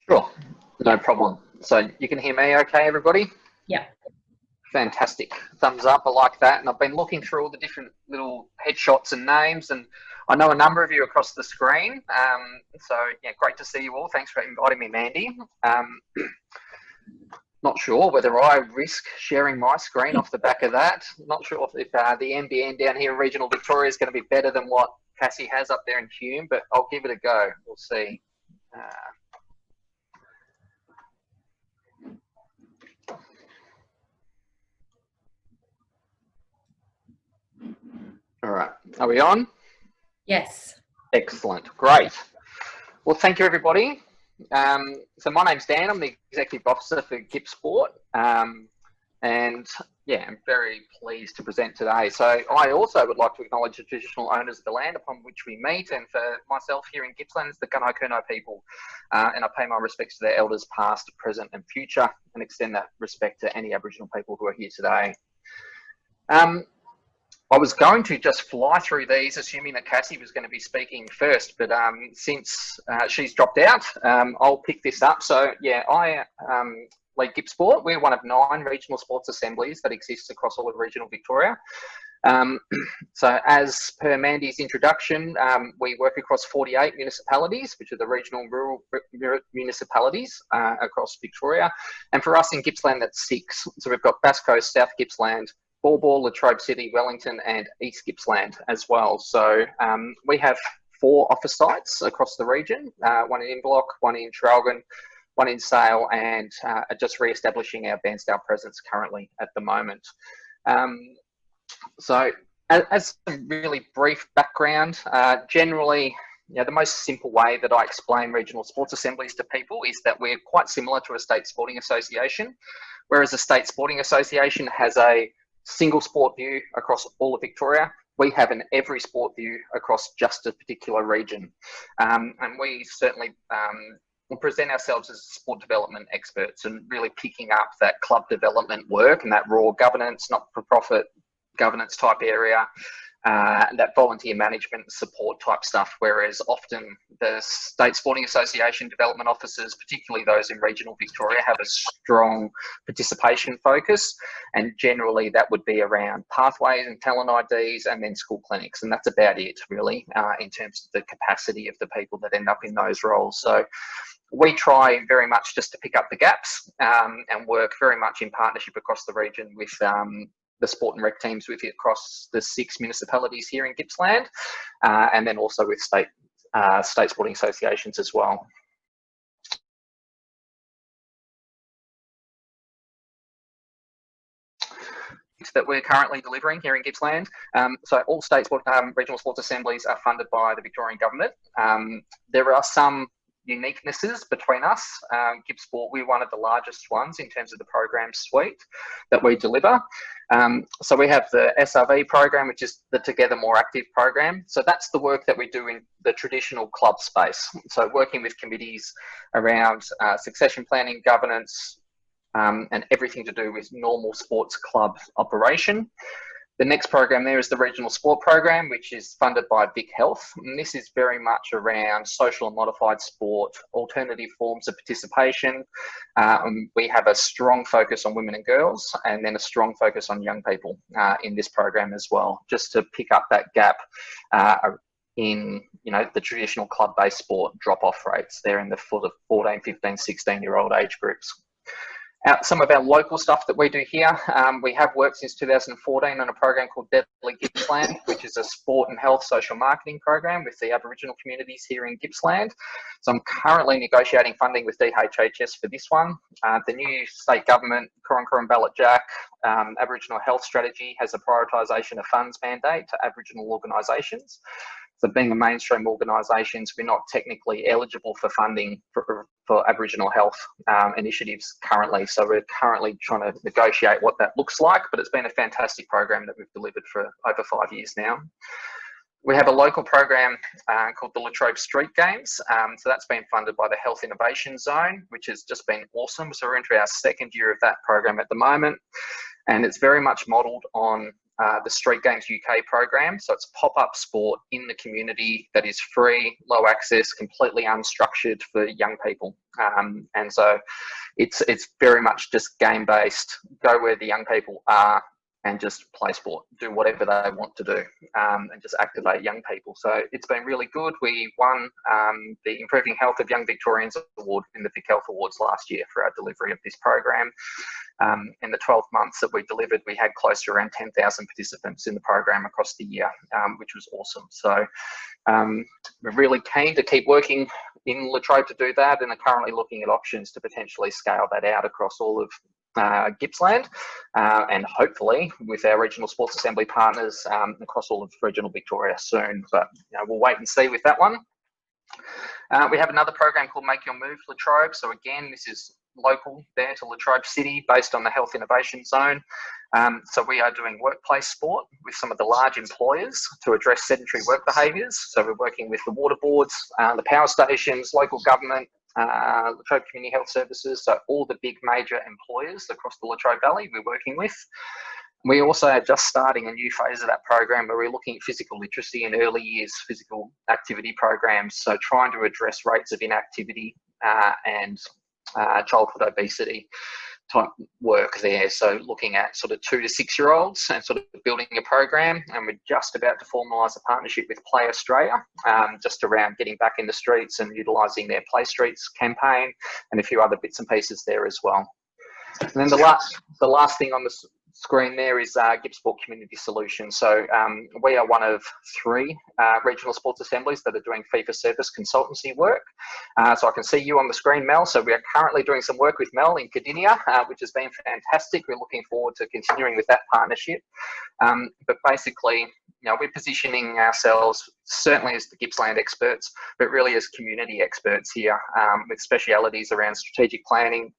Sure, no Yeah. problem. So you can hear me okay, everybody? Yeah. Fantastic. Thumbs up, I like that. And I've been looking through all the different little headshots and names, and I know a number of you across the screen. So yeah, great to see you all. Thanks for inviting me, Mandy. Not sure whether I risk sharing my screen off the back of that. Not sure if the NBN down here in regional Victoria is going to be better than what Cassie has up there in Hume, but I'll give it a go. We'll see. All right, are we on? Yes. Excellent, great. Well, thank you, everybody. So my name's Dan. I'm the Executive Officer for GippSport. And yeah, I'm very pleased to present today. So I also would like to acknowledge the traditional owners of the land upon which we meet, and for myself here in Gippsland, it's the Gunai Kurnai people. And I pay my respects to their elders past, present and future, and extend that respect to any Aboriginal people who are here today. I was going to just fly through these, assuming that Cassie was going to be speaking first, but since she's dropped out, I'll pick this up. So yeah, I lead GippSport. We're one of 9 regional sports assemblies that exists across all of regional Victoria. So as per Mandy's introduction, we work across 48 municipalities, which are the regional and rural municipalities across Victoria. And for us in Gippsland, that's 6. So we've got Bass Coast, South Gippsland, Ball, Latrobe City, Wellington and East Gippsland as well. So we have 4 office sites across the region, one in Inverloch, one in Traralgon, one in Sale, and just re-establishing our Bairnsdale presence currently at the moment. So as a really brief background, generally, the most simple way that I explain regional sports assemblies to people is that we're quite similar to a state sporting association, whereas a state sporting association has a single sport view across all of Victoria. We have an every sport view across just a particular region. And we certainly present ourselves as sport development experts and really picking up that club development work and that raw governance, not-for-profit governance type area, that volunteer management support type stuff, whereas often the state sporting association development officers, particularly those in regional Victoria, have a strong participation focus, and generally that would be around pathways and talent IDs and then school clinics, and that's about it really in terms of the capacity of the people that end up in those roles. So we try very much just to pick up the gaps and work very much in partnership across the region with the sport and rec teams with it across the 6 municipalities here in Gippsland, and then also with state sporting associations as well. That we're currently delivering here in Gippsland. So all regional sports assemblies are funded by the Victorian government. There are some uniquenesses between us. GippSport, we're one of the largest ones in terms of the program suite that we deliver. So we have the SRV program, which is the Together More Active program. So that's the work that we do in the traditional club space. So working with committees around succession planning, governance, and everything to do with normal sports club operation. The next program there is the Regional Sport Program, which is funded by Vic Health. And this is very much around social and modified sport, alternative forms of participation. We have a strong focus on women and girls, and then a strong focus on young people in this program as well, just to pick up that gap in the traditional club-based sport drop-off rates there in the 14, 15, 16-year-old age groups. Some of our local stuff that we do here, we have worked since 2014 on a program called Deadly Gippsland, which is a sport and health social marketing program with the Aboriginal communities here in Gippsland. So I'm currently negotiating funding with DHHS for this one. The new state government, Coron Ballot Jack, Aboriginal Health Strategy has a prioritisation of funds mandate to Aboriginal organisations. So being a mainstream organisations, we're not technically eligible for funding for Aboriginal health initiatives currently. So we're currently trying to negotiate what that looks like, but it's been a fantastic program that we've delivered for over 5 years now. We have a local program called the Latrobe Street Games. So that's been funded by the Health Innovation Zone, which has just been awesome. So we're into our 2nd year of that program at the moment. And it's very much modelled on the Street Games UK program. So it's pop-up sport in the community that is free, low access, completely unstructured for young people. And so it's very much just game-based, go where the young people are and just play sport, do whatever they want to do, and just activate young people. So it's been really good. We won the Improving Health of Young Victorians Award in the Vic Health Awards last year for our delivery of this program. In the 12 months that we delivered, we had close to around 10,000 participants in the program across the year, which was awesome. So we're really keen to keep working in Latrobe to do that, and are currently looking at options to potentially scale that out across all of Gippsland, and hopefully with our regional sports assembly partners across all of regional Victoria soon. But we'll wait and see with that one. We have another program called Make Your Move Latrobe. So again, this is local there to Latrobe City, based on the Health Innovation Zone. So we are doing workplace sport with some of the large employers to address sedentary work behaviours. So we're working with the water boards, the power stations, local government, Latrobe Community Health Services, so all the big major employers across the Latrobe Valley we're working with. We also are just starting a new phase of that program where we're looking at physical literacy and early years physical activity programs, so trying to address rates of inactivity and childhood obesity type work there. So looking at sort of 2 to 6 year olds and sort of building a program, and we're just about to formalise a partnership with Play Australia, just around getting back in the streets and utilising their Play Streets campaign, and a few other bits and pieces there as well. And then the last thing on the screen there is GippSport Community Solutions. So we are one of 3 regional sports assemblies that are doing fee-for-service consultancy work. So I can see you on the screen, Mel. So we are currently doing some work with Mel in Cardinia, which has been fantastic. We're looking forward to continuing with that partnership. But basically, we're positioning ourselves certainly as the Gippsland experts, but really as community experts here, with specialities around strategic planning,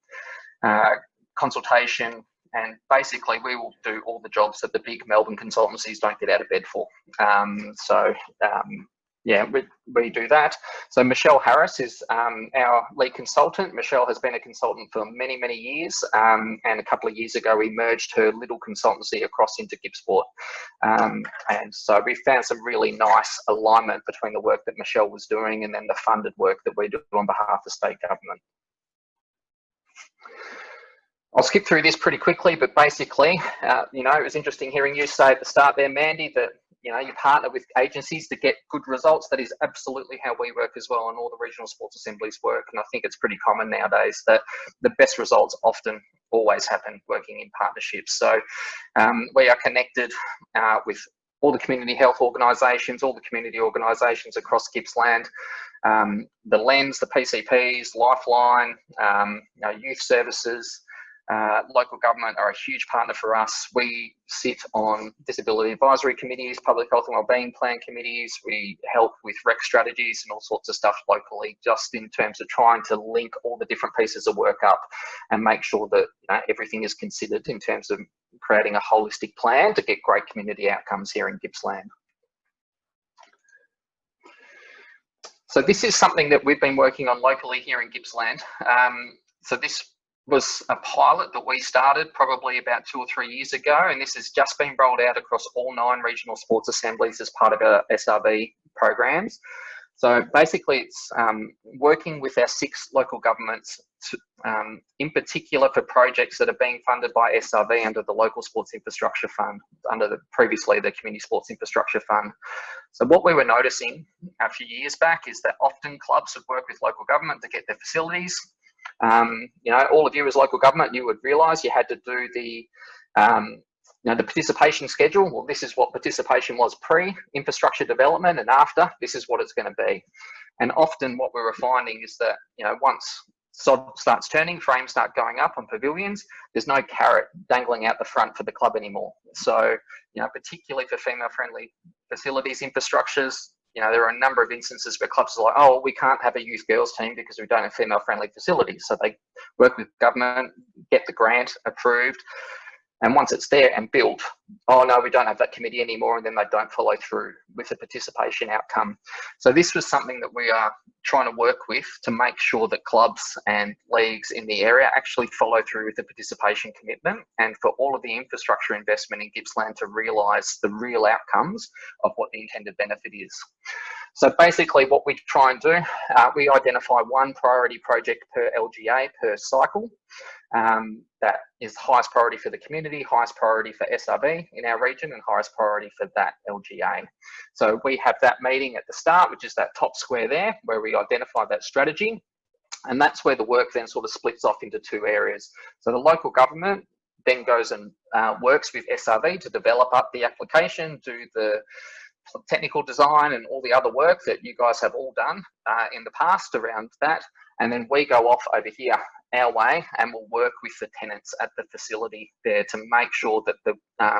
consultation, and basically we will do all the jobs that the big Melbourne consultancies don't get out of bed for. Yeah, we do that. So Michelle Harris is our lead consultant. Michelle has been a consultant for many, many years, and a couple of years ago we merged her little consultancy across into GippSport. And so we found some really nice alignment between the work that Michelle was doing and then the funded work that we do on behalf of state government. I'll skip through this pretty quickly, but basically, it was interesting hearing you say at the start there, Mandy, that you partner with agencies to get good results. That is absolutely how we work as well, and all the regional sports assemblies work. And I think it's pretty common nowadays that the best results often always happen working in partnerships. So we are connected with all the community health organisations, all the community organisations across Gippsland, the LENS, the PCPs, Lifeline, youth services. Local government are a huge partner for us. We sit on disability advisory committees, public health and wellbeing plan committees. We help with rec strategies and all sorts of stuff locally, just in terms of trying to link all the different pieces of work up and make sure that everything is considered in terms of creating a holistic plan to get great community outcomes here in Gippsland. So this is something that we've been working on locally here in Gippsland. So this was a pilot that we started probably about 2 or 3 years ago, and this has just been rolled out across all 9 regional sports assemblies as part of our SRB programs. So basically it's working with our 6 local governments to, in particular for projects that are being funded by SRB under the Local Sports Infrastructure Fund, under previously the Community Sports Infrastructure Fund. So what we were noticing a few years back is that often clubs would work with local government to get their facilities. All of you as local government, you would realise you had to do the participation schedule. Well, this is what participation was pre-infrastructure development, and after, this is what it's going to be. And often what we were finding is that, once sod starts turning, frames start going up on pavilions, there's no carrot dangling out the front for the club anymore. So, particularly for female-friendly facilities infrastructures, there are a number of instances where clubs are like, oh, we can't have a youth girls team because we don't have female-friendly facilities. So they work with government, get the grant approved, And once it's there and built, oh no, we don't have that committee anymore, and then they don't follow through with the participation outcome. So this was something that we are trying to work with to make sure that clubs and leagues in the area actually follow through with the participation commitment, and for all of the infrastructure investment in Gippsland to realise the real outcomes of what the intended benefit is. So basically what we try and do, we identify one priority project per LGA per cycle. That is highest priority for the community, highest priority for SRB in our region, and highest priority for that LGA. So we have that meeting at the start, which is that top square there, where we identify that strategy. And that's where the work then sort of splits off into two areas. So the local government then goes and works with SRB to develop up the application, do the technical design and all the other work that you guys have all done in the past around that. And then we go off over here our way and we'll work with the tenants at the facility there to make sure that the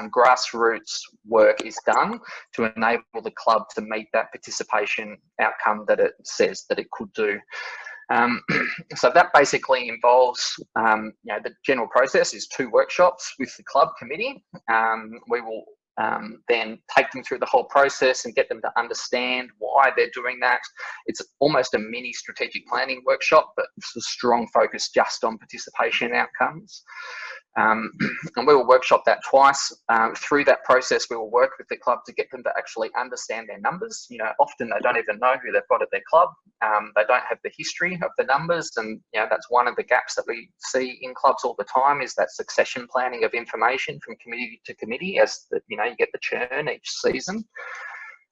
grassroots work is done to enable the club to meet that participation outcome that it says that it could do. So that basically involves, the general process is 2 workshops with the club committee. We will then take them through the whole process and get them to understand why they're doing that. It's almost a mini strategic planning workshop, but it's a strong focus just on participation outcomes. And we will workshop that twice. Through that process, we will work with the club to get them to actually understand their numbers. You know, often they don't even know who they've got at their club. They don't have the history of the numbers, and that's one of the gaps that we see in clubs all the time, is that succession planning of information from committee to committee as you get the churn each season.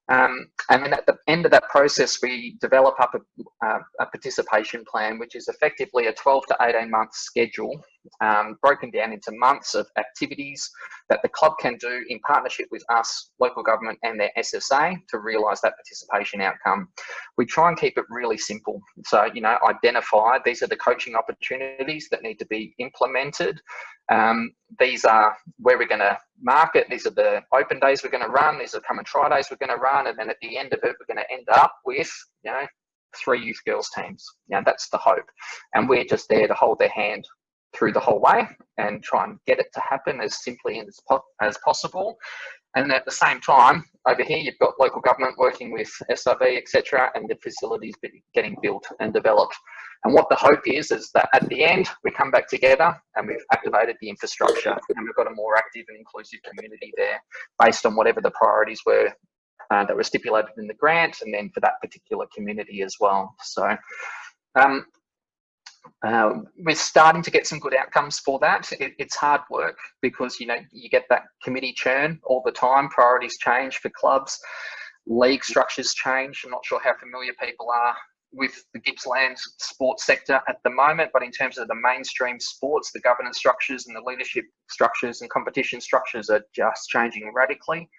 And then at the end of that process, we develop up a participation plan, which is effectively a 12 to 18 month schedule, broken down into months of activities that the club can do in partnership with us, local government and their SSA to realise that participation outcome. We try and keep it really simple. So, identify these are the coaching opportunities that need to be implemented. These are where we're going to market. These are the open days we're going to run. These are come and try days we're going to run. And then at the end of it, we're going to end up with, 3 youth girls teams. That's the hope. And we're just there to hold their hand through the whole way and try and get it to happen as simply as possible. And at the same time, over here, you've got local government working with SRB, etc., and the facilities getting built and developed. And what the hope is that at the end, we come back together and we've activated the infrastructure and we've got a more active and inclusive community there based on whatever the priorities were that were stipulated in the grant, and then for that particular community as well. So we're starting to get some good outcomes for that. It's hard work because you get that committee churn all the time. Priorities change for clubs, league structures change. I'm not sure how familiar people are with the Gippsland sports sector at the moment, but in terms of the mainstream sports, the governance structures and the leadership structures and competition structures are just changing radically.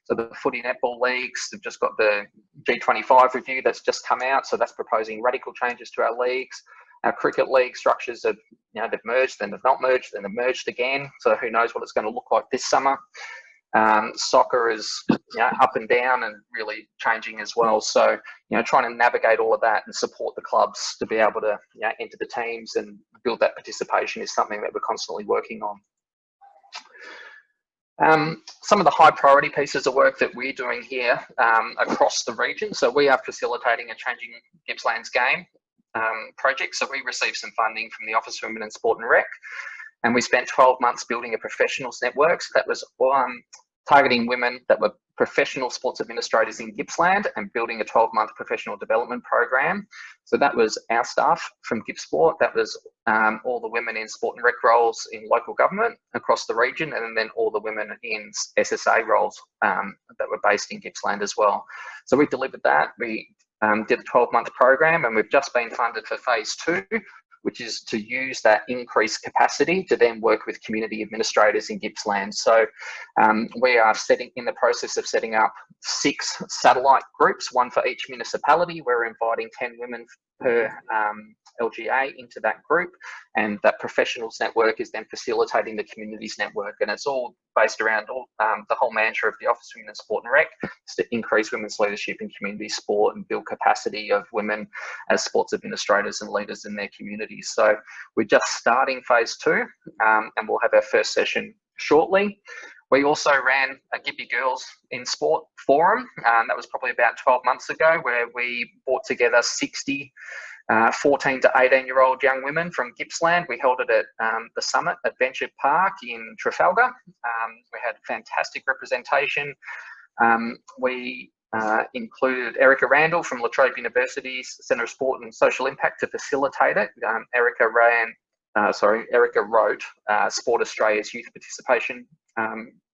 So the footy netball leagues, they've just got the G25 review that's just come out, so that's proposing radical changes to our leagues. Our cricket league structures have, they've merged, then they've not merged, then they've merged again. So who knows what it's going to look like this summer. Soccer is up and down and really changing as well. So, trying to navigate all of that and support the clubs to be able to enter the teams and build that participation is something that we're constantly working on. Some of the high priority pieces of work that we're doing here across the region. So we are facilitating a Changing Gippsland's Game project. So we received some funding from the Office for Women in Sport and Rec, and we spent 12 months building a professionals network. So that was targeting women that were professional sports administrators in Gippsland and building a 12-month professional development program. So that was our staff from GippSport. That was all the women in sport and rec roles in local government across the region, and then all the women in SSA roles that were based in Gippsland as well. So we delivered that. We did a 12-month program, and we've just been funded for phase 2, which is to use that increased capacity to then work with community administrators in Gippsland. So we are in the process of setting up 6 satellite groups, 1 for each municipality. We're inviting 10 women per LGA into that group, and that professionals network is then facilitating the communities network, and it's all based around the whole mantra of the Office of Women in Sport and Rec is to increase women's leadership in community sport and build capacity of women as sports administrators and leaders in their communities. So we're just starting phase 2, and we'll have our first session shortly. We also ran a Gippy Girls in Sport forum. That was probably about 12 months ago, where we brought together 60 14 to 18-year-old young women from Gippsland. We held it at the Summit Adventure Park in Trafalgar. We had fantastic representation. We included Erica Randall from La Trobe University's Centre of Sport and Social Impact to facilitate it. Erica wrote Sport Australia's youth participation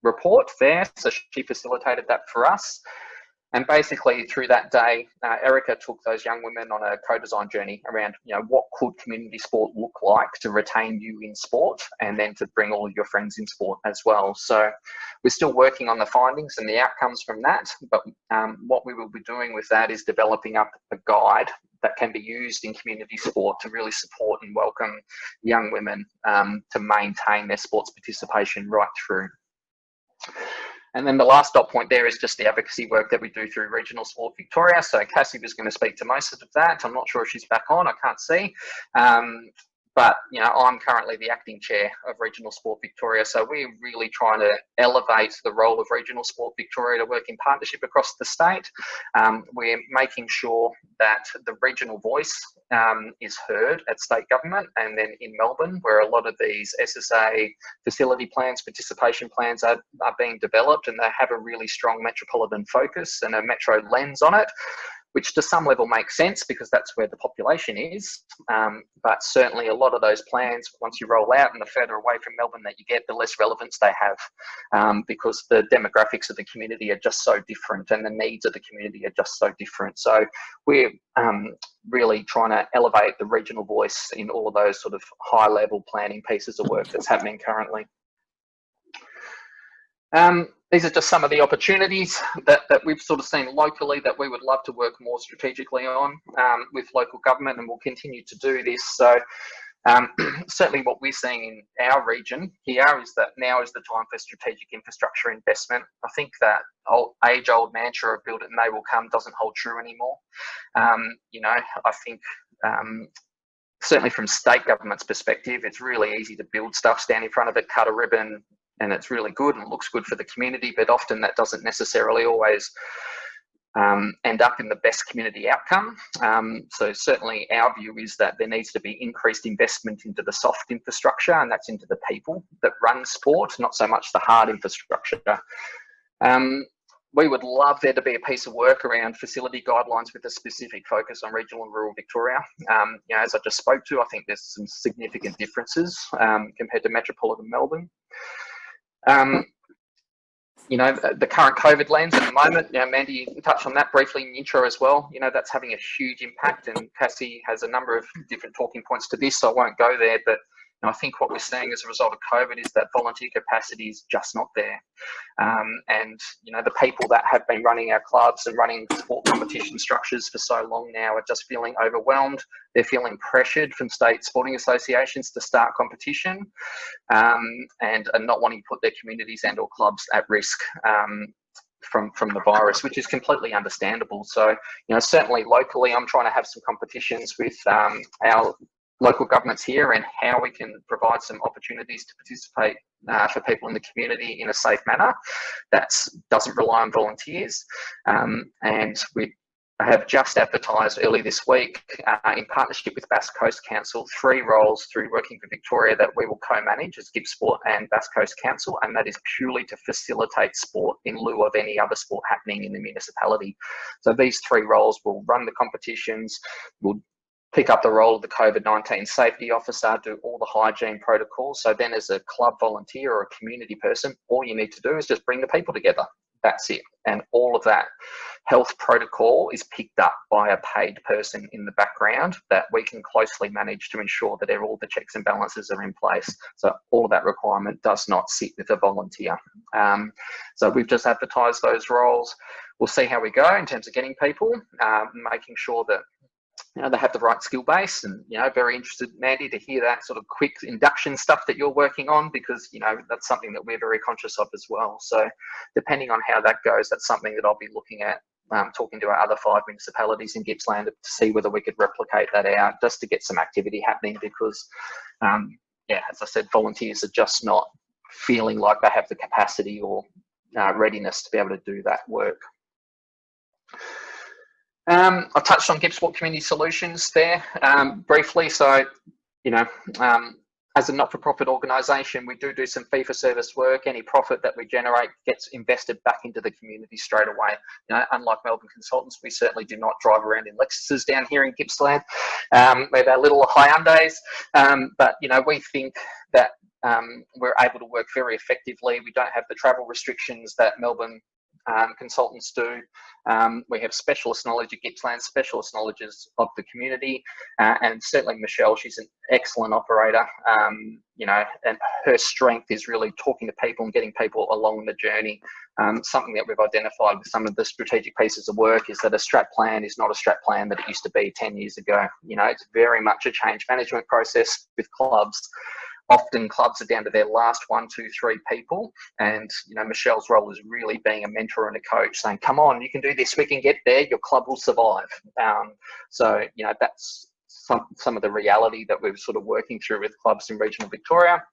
report there, so she facilitated that for us. And basically through that day, Erica took those young women on a co-design journey around, what could community sport look like to retain you in sport, and then to bring all of your friends in sport as well. So we're still working on the findings and the outcomes from that, but what we will be doing with that is developing up a guide that can be used in community sport to really support and welcome young women to maintain their sports participation right through. And then the last dot point there is just the advocacy work that we do through Regional Sport Victoria. So Cassie was going to speak to most of that. I'm not sure if she's back on, I can't see. But, I'm currently the acting chair of Regional Sport Victoria. So we're really trying to elevate the role of Regional Sport Victoria to work in partnership across the state. We're making sure that the regional voice is heard at state government, and then in Melbourne, where a lot of these SSA facility plans, participation plans are being developed, and they have a really strong metropolitan focus and a metro lens on it, which to some level makes sense because that's where the population is. But certainly a lot of those plans, once you roll out and the further away from Melbourne that you get, the less relevance they have, because the demographics of the community are just so different and the needs of the community are just so different. So we're really trying to elevate the regional voice in all of those sort of high level planning pieces of work that's happening currently. These are just some of the opportunities that we've sort of seen locally that we would love to work more strategically on with local government, and we'll continue to do this. So certainly what we're seeing in our region here is that now is the time for strategic infrastructure investment. I think that age-old mantra of build it and they will come doesn't hold true anymore. I think certainly from state government's perspective, it's really easy to build stuff, stand in front of it, cut a ribbon, and it's really good and looks good for the community, but often that doesn't necessarily always end up in the best community outcome. So certainly our view is that there needs to be increased investment into the soft infrastructure, and that's into the people that run sport, not so much the hard infrastructure. We would love there to be a piece of work around facility guidelines with a specific focus on regional and rural Victoria. As I just spoke to, I think there's some significant differences compared to metropolitan Melbourne. The current COVID lens at the moment, Mandy, you touched on that briefly in the intro as well. That's having a huge impact, and Cassie has a number of different talking points to this, so I won't go there. But I think what we're seeing as a result of COVID is that volunteer capacity is just not there. And the people that have been running our clubs and running sport competition structures for so long now are just feeling overwhelmed. They're feeling pressured from state sporting associations to start competition, and are not wanting to put their communities and or clubs at risk from the virus, which is completely understandable. So, certainly locally, I'm trying to have some competitions with our local governments here and how we can provide some opportunities to participate for people in the community in a safe manner that doesn't rely on volunteers. And we have just advertised early this week in partnership with Bass Coast Council 3 roles through Working for Victoria that we will co-manage as GippSport and Bass Coast Council, and that is purely to facilitate sport in lieu of any other sport happening in the municipality. So these 3 roles will run the competitions, will pick up the role of the COVID-19 safety officer, do all the hygiene protocols. So then as a club volunteer or a community person, all you need to do is just bring the people together. That's it. And all of that health protocol is picked up by a paid person in the background that we can closely manage to ensure that all the checks and balances are in place. So all of that requirement does not sit with a volunteer. So we've just advertised those roles. We'll see how we go in terms of getting people, making sure that they have the right skill base, and very interested, Mandy, to hear that sort of quick induction stuff that you're working on, because that's something that we're very conscious of as well. So depending on how that goes, that's something that I'll be looking at, talking to our other 5 municipalities in Gippsland to see whether we could replicate that out, just to get some activity happening, because as I said, volunteers are just not feeling like they have the capacity or readiness to be able to do that work. I touched on GippSport Community Solutions there briefly. So, you know, as a not-for-profit organisation, we do some fee-for-service work. Any profit that we generate gets invested back into the community straight away. You know, unlike Melbourne Consultants, we certainly do not drive around in Lexuses down here in Gippsland with our little Hyundais. But, you know, we think that we're able to work very effectively. We don't have the travel restrictions that Melbourne consultants do. We have specialist knowledge at Gippsland, specialist knowledges of the community, and certainly Michelle, she's an excellent operator, you know, and her strength is really talking to people and getting people along the journey. Something that we've identified with some of the strategic pieces of work is that a strat plan is not a strat plan that it used to be 10 years ago. You know, it's very much a change management process with clubs. Often clubs are down to their last 1, 2, 3 people, and you know, Michelle's role is really being a mentor and a coach, saying, "Come on, you can do this. We can get there. Your club will survive." So you know, that's some of the reality that we're sort of working through with clubs in regional Victoria.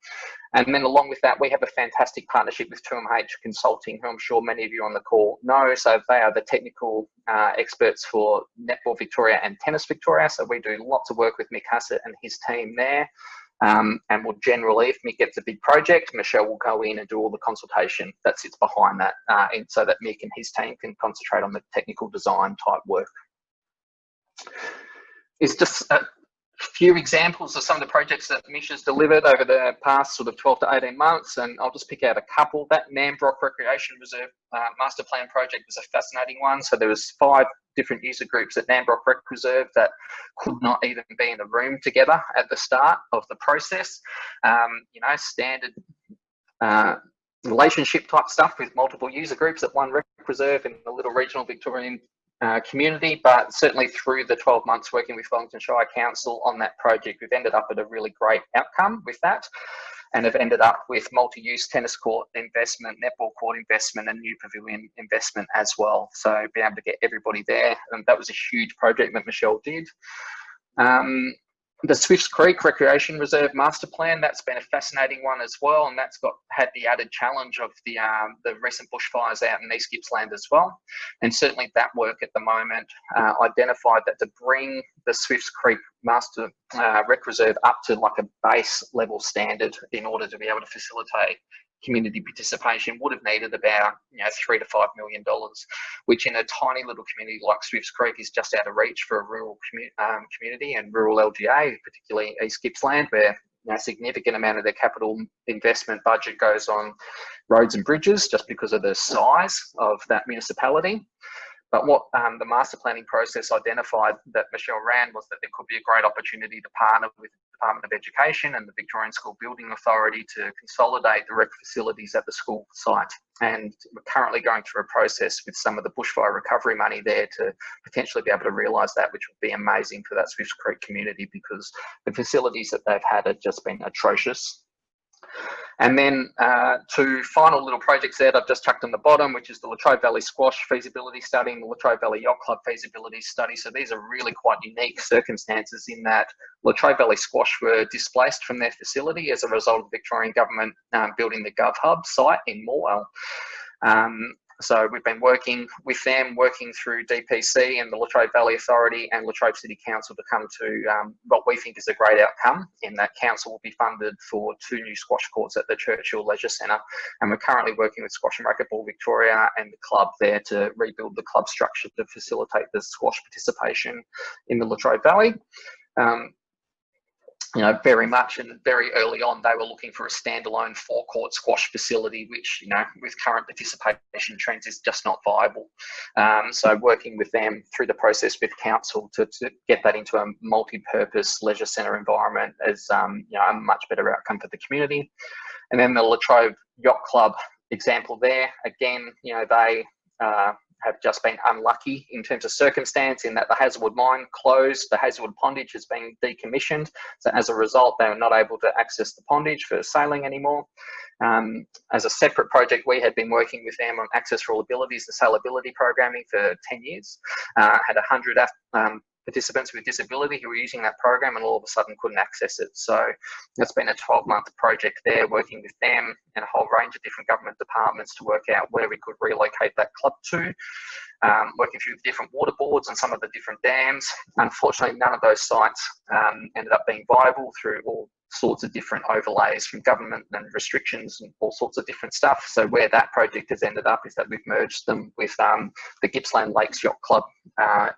And then along with that, we have a fantastic partnership with 2MH Consulting, who I'm sure many of you on the call know. So they are the technical experts for Netball Victoria and Tennis Victoria. So we do lots of work with Mick Hassett and his team there. And we'll generally, if Mick gets a big project, Michelle will go in and do all the consultation that sits behind that, and so that Mick and his team can concentrate on the technical design type work. It's just a few examples of some of the projects that Mish has delivered over the past sort of 12 to 18 months, and I'll just pick out a couple. That Nambrook Recreation Reserve master plan project was a fascinating one. So there was 5 different user groups at Nambrook Rec Reserve that could not even be in a room together at the start of the process. You know, standard relationship type stuff with multiple user groups at one rec reserve in the little regional Victorian community, but certainly through the 12 months working with Wellington Shire Council on that project, we've ended up at a really great outcome with that, and have ended up with multi-use tennis court investment, netball court investment, and new pavilion investment as well. So being able to get everybody there, and that was a huge project that Michelle did. The Swifts Creek Recreation Reserve Master Plan, that's been a fascinating one as well, and that's had the added challenge of the recent bushfires out in East Gippsland as well. And certainly that work at the moment identified that to bring the Swifts Creek Master Rec Reserve up to like a base level standard in order to be able to facilitate community participation would have needed about $3 to $5 million, which in a tiny little community like Swifts Creek is just out of reach for a rural community and rural LGA, particularly East Gippsland, where a significant amount of their capital investment budget goes on roads and bridges just because of the size of that municipality. But what the master planning process identified that Michelle ran was that there could be a great opportunity to partner with the Department of Education and the Victorian School Building Authority to consolidate the rec facilities at the school site. And we're currently going through a process with some of the bushfire recovery money there to potentially be able to realise that, which would be amazing for that Swifts Creek community because the facilities that they've had have just been atrocious. And then 2 final little projects there that I've just chucked on the bottom, which is the Latrobe Valley Squash feasibility study and the Latrobe Valley Yacht Club feasibility study. So these are really quite unique circumstances in that Latrobe Valley Squash were displaced from their facility as a result of the Victorian government building the GovHub site in Morwell. So we've been working with them, working through DPC and the Latrobe Valley Authority and Latrobe City Council to come to what we think is a great outcome, in that council will be funded for 2 new squash courts at the Churchill Leisure Centre. And we're currently working with Squash and Racquetball Victoria and the club there to rebuild the club structure to facilitate the squash participation in the Latrobe Valley. Very much and very early on, they were looking for a standalone 4-court squash facility, which, with current participation trends is just not viable. So working with them through the process with council to get that into a multi-purpose leisure centre environment is, a much better outcome for the community. And then the Latrobe Yacht Club example there, again, they have just been unlucky in terms of circumstance in that the Hazelwood mine closed, the Hazelwood pondage has been decommissioned. So as a result, they were not able to access the pondage for sailing anymore. As a separate project, we had been working with them on access for all abilities, the sailability programming for 10 years, had 100 participants with disability who were using that program and all of a sudden couldn't access it. So that's been a 12-month project there, working with them and a whole range of different government departments to work out where we could relocate that club to. Working through different water boards and some of the different dams. Unfortunately, none of those sites ended up being viable through all sorts of different overlays from government and restrictions and all sorts of different stuff. So where that project has ended up is that we've merged them with the Gippsland Lakes Yacht Club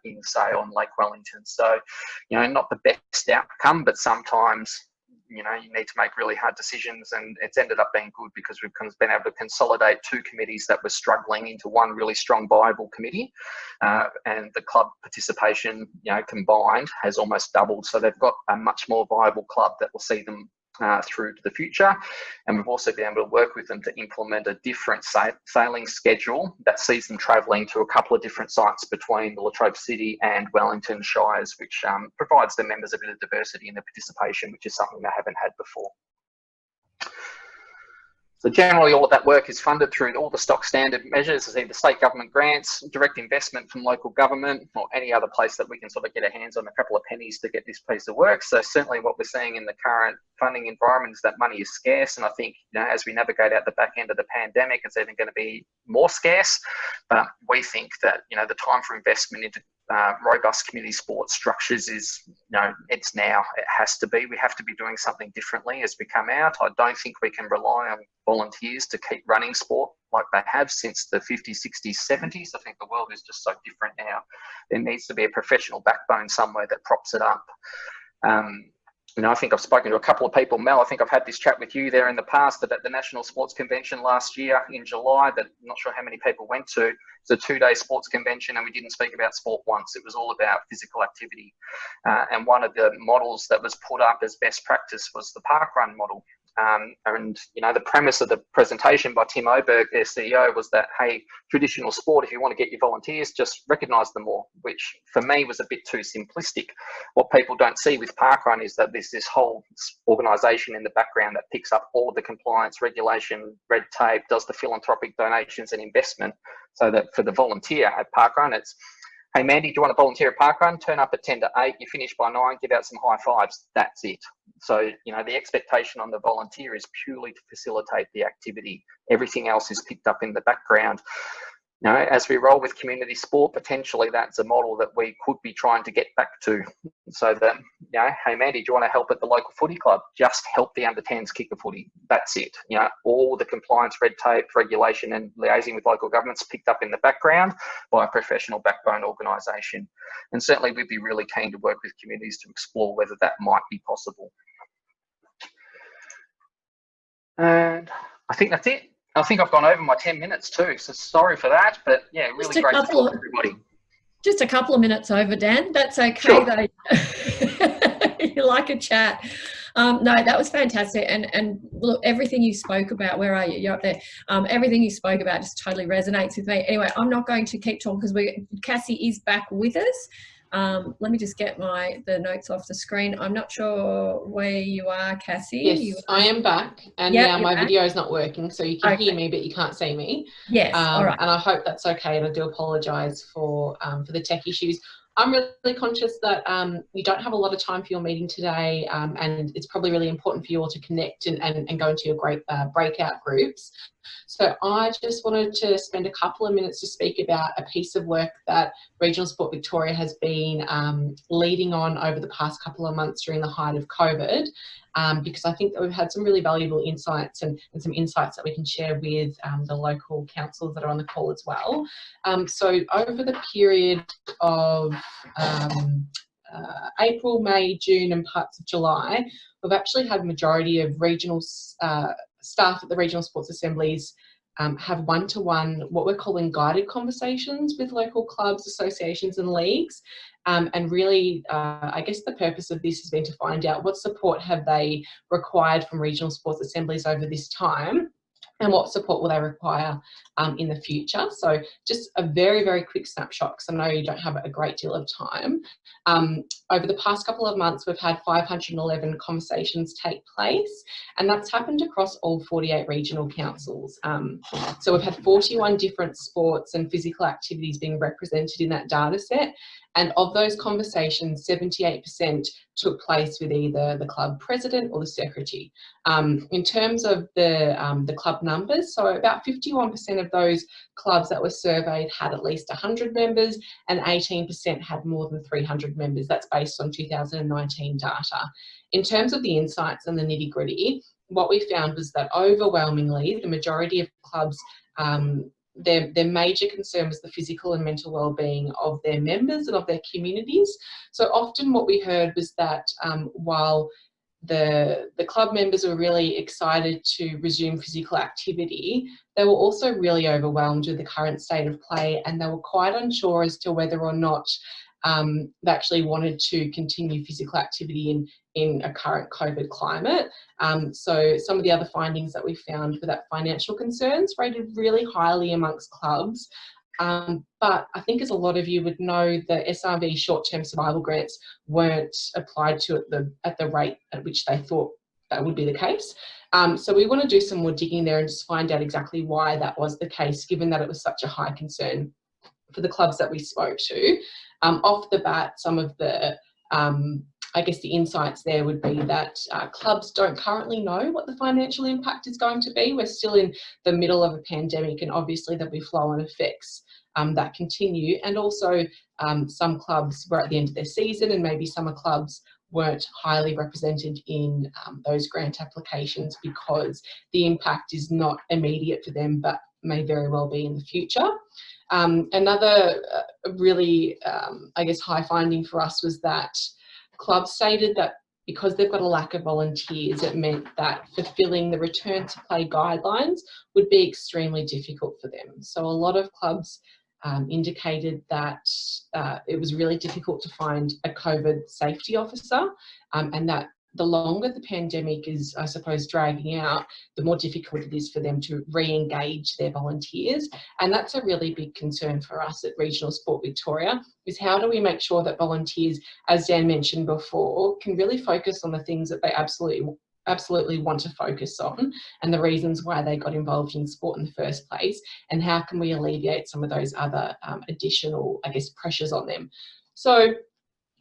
in, say, on Lake Wellington. So, not the best outcome, but sometimes you need to make really hard decisions, and it's ended up being good because we've been able to consolidate two committees that were struggling into one really strong, viable committee, and the club participation, combined has almost doubled. So they've got a much more viable club that will see them through to the future. And we've also been able to work with them to implement a different sailing schedule that sees them travelling to a couple of different sites between the Latrobe City and Wellington Shires, which provides the members a bit of diversity in their participation, which is something they haven't had before. So generally, all of that work is funded through all the stock standard measures, as either state government grants, direct investment from local government, or any other place that we can sort of get our hands on a couple of pennies to get this piece of work. So certainly what we're seeing in the current funding environment is that money is scarce. And I think, as we navigate out the back end of the pandemic, it's even going to be more scarce. But we think that, the time for investment into robust community sports structures is, it's now. It has to be. We have to be doing something differently as we come out. I don't think we can rely on volunteers to keep running sport like they have since the 50s, 60s, 70s. I think the world is just so different now. There needs to be a professional backbone somewhere that props it up. I think I've spoken to a couple of people. Mel, I think I've had this chat with you there in the past, but at the National Sports Convention last year in July, that I'm not sure how many people went to. It's a 2-day sports convention, and we didn't speak about sport once. It was all about physical activity. And one of the models that was put up as best practice was the parkrun model. And the premise of the presentation by Tim Oberg, their CEO, was that, hey, traditional sport, if you want to get your volunteers, just recognise them more, which for me was a bit too simplistic. What people don't see with parkrun is that there's this whole organisation in the background that picks up all of the compliance, regulation, red tape, does the philanthropic donations and investment, so that for the volunteer at parkrun, it's, hey, Mandy, do you want to volunteer at parkrun? Turn up at 10 to 8, you finish by 9, give out some high fives. That's it. So, the expectation on the volunteer is purely to facilitate the activity. Everything else is picked up in the background. As we roll with community sport, potentially that's a model that we could be trying to get back to. So that, hey, Mandy, do you want to help at the local footy club? Just help the under-10s kick a footy. That's it. All the compliance, red tape, regulation and liaising with local governments picked up in the background by a professional backbone organisation. And certainly we'd be really keen to work with communities to explore whether that might be possible. And I think that's it. I think I've gone over my 10 minutes too, so sorry for that, but yeah, really great to talk to everybody. Just a couple of minutes over, Dan. That's okay, sure. Though. You like a chat. No, that was fantastic. And look, everything you spoke about, where are you? You're up there. Everything you spoke about just totally resonates with me. Anyway, I'm not going to keep talking because Cassie is back with us. Let me just get the notes off the screen. I'm not sure where you are, Cassie. Yes, I am back, and now my video is not working, so you can hear me, but you can't see me. Yes, all right. And I hope that's okay, and I do apologise for the tech issues. I'm really conscious that you don't have a lot of time for your meeting today, and it's probably really important for you all to connect and go into your great breakout groups. So I just wanted to spend a couple of minutes to speak about a piece of work that Regional Sport Victoria has been leading on over the past couple of months during the height of COVID, because I think that we've had some really valuable insights and some insights that we can share with the local councils that are on the call as well. So over the period of April, May, June and parts of July, we've actually had a majority of regional staff at the regional sports assemblies have one-to-one, what we're calling guided conversations with local clubs, associations and leagues. And really, I guess the purpose of this has been to find out what support have they required from regional sports assemblies over this time, and what support will they require in the future. So just a very, very quick snapshot, because I know you don't have a great deal of time. Over the past couple of months, we've had 511 conversations take place, and that's happened across all 48 regional councils. So we've had 41 different sports and physical activities being represented in that data set, And of those conversations, 78% took place with either the club president or the secretary. In terms of the club numbers, so about 51% of those clubs that were surveyed had at least 100 members, and 18% had more than 300 members. That's based on 2019 data. In terms of the insights and the nitty-gritty, what we found was that overwhelmingly, the majority of clubs, their major concern was the physical and mental well-being of their members and of their communities. So often what we heard was that while the club members were really excited to resume physical activity, they were also really overwhelmed with the current state of play, and they were quite unsure as to whether or not they actually wanted to continue physical activity in a current COVID climate. So some of the other findings that we found were that financial concerns rated really highly amongst clubs. But I think, as a lot of you would know, the SRV short-term survival grants weren't applied to at the rate at which they thought that would be the case. So we want to do some more digging there and just find out exactly why that was the case, given that it was such a high concern for the clubs that we spoke to. Off the bat, some of the I guess the insights there would be that clubs don't currently know what the financial impact is going to be. We're still in the middle of a pandemic, and obviously there'll be flow-on effects that continue. And also some clubs were at the end of their season, and maybe some clubs weren't highly represented in those grant applications because the impact is not immediate for them, but may very well be in the future. Another really, I guess, high finding for us was that clubs stated that because they've got a lack of volunteers, it meant that fulfilling the return to play guidelines would be extremely difficult for them. So a lot of clubs indicated that it was really difficult to find a COVID safety officer, and that the longer the pandemic is, I suppose, dragging out, the more difficult it is for them to re-engage their volunteers. And that's a really big concern for us at Regional Sport Victoria, is how do we make sure that volunteers, as Dan mentioned before, can really focus on the things that they absolutely want to focus on and the reasons why they got involved in sport in the first place, and how can we alleviate some of those other additional, I guess, pressures on them. So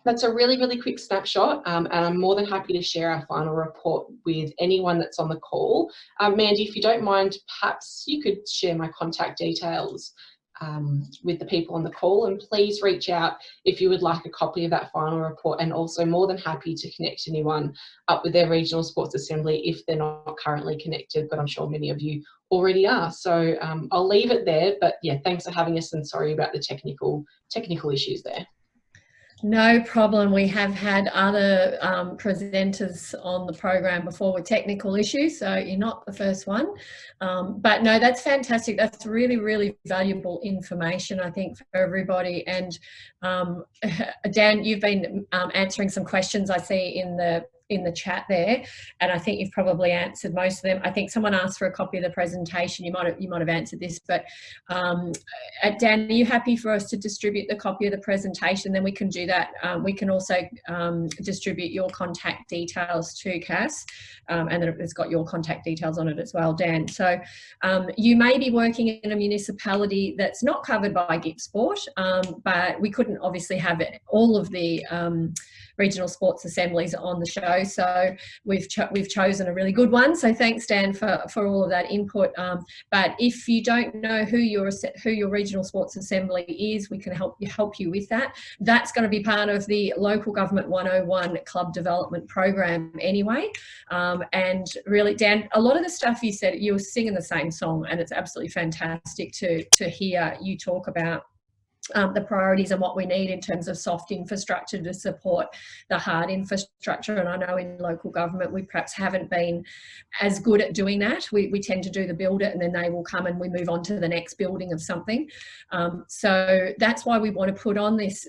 that's a really, really quick snapshot, and I'm more than happy to share our final report with anyone that's on the call. Mandy, if you don't mind, perhaps you could share my contact details with the people on the call, and please reach out if you would like a copy of that final report, and also more than happy to connect anyone up with their regional sports assembly if they're not currently connected, but I'm sure many of you already are. So I'll leave it there, but yeah, thanks for having us, and sorry about the technical issues there. No problem. We have had other presenters on the program before with technical issues, so you're not the first one. But no, that's fantastic. That's really, really valuable information, I think, for everybody. And Dan, you've been answering some questions I see in the chat there, and I think you've probably answered most of them. I think someone asked for a copy of the presentation. You might have answered this, but Dan, are you happy for us to distribute the copy of the presentation? Then we can do that. We can also distribute your contact details to Cass, and then it's got your contact details on it as well, Dan. So you may be working in a municipality that's not covered by GippSport, but we couldn't obviously have all of the regional sports assemblies on the show, so we've chosen a really good one. So thanks, Dan, for all of that input. But if you don't know who your regional sports assembly is, we can help you with that. That's going to be part of the Local Government 101 Club Development Program anyway. And really, Dan, a lot of the stuff you said, you were singing the same song, and it's absolutely fantastic to hear you talk about the priorities and what we need in terms of soft infrastructure to support the hard infrastructure. And I know in local government we perhaps haven't been as good at doing that. We tend to do the build it, and then they will come and we move on to the next building of something. So that's why we want to put on these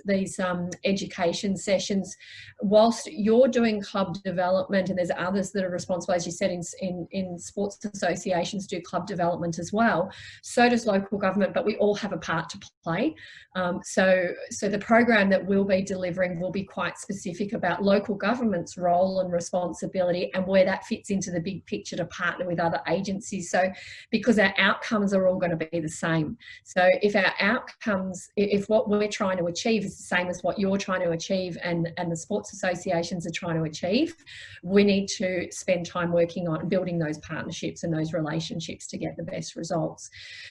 education sessions. Whilst you're doing club development, and there's others that are responsible, as you said, in sports associations do club development as well, so does local government, but we all have a part to play. So the program that we'll be delivering will be quite specific about local government's role and responsibility and where that fits into the big picture to partner with other agencies. So because our outcomes are all going to be the same. So if our outcomes, if what we're trying to achieve is the same as what you're trying to achieve and the sports associations are trying to achieve, we need to spend time working on building those partnerships and those relationships to get the best results.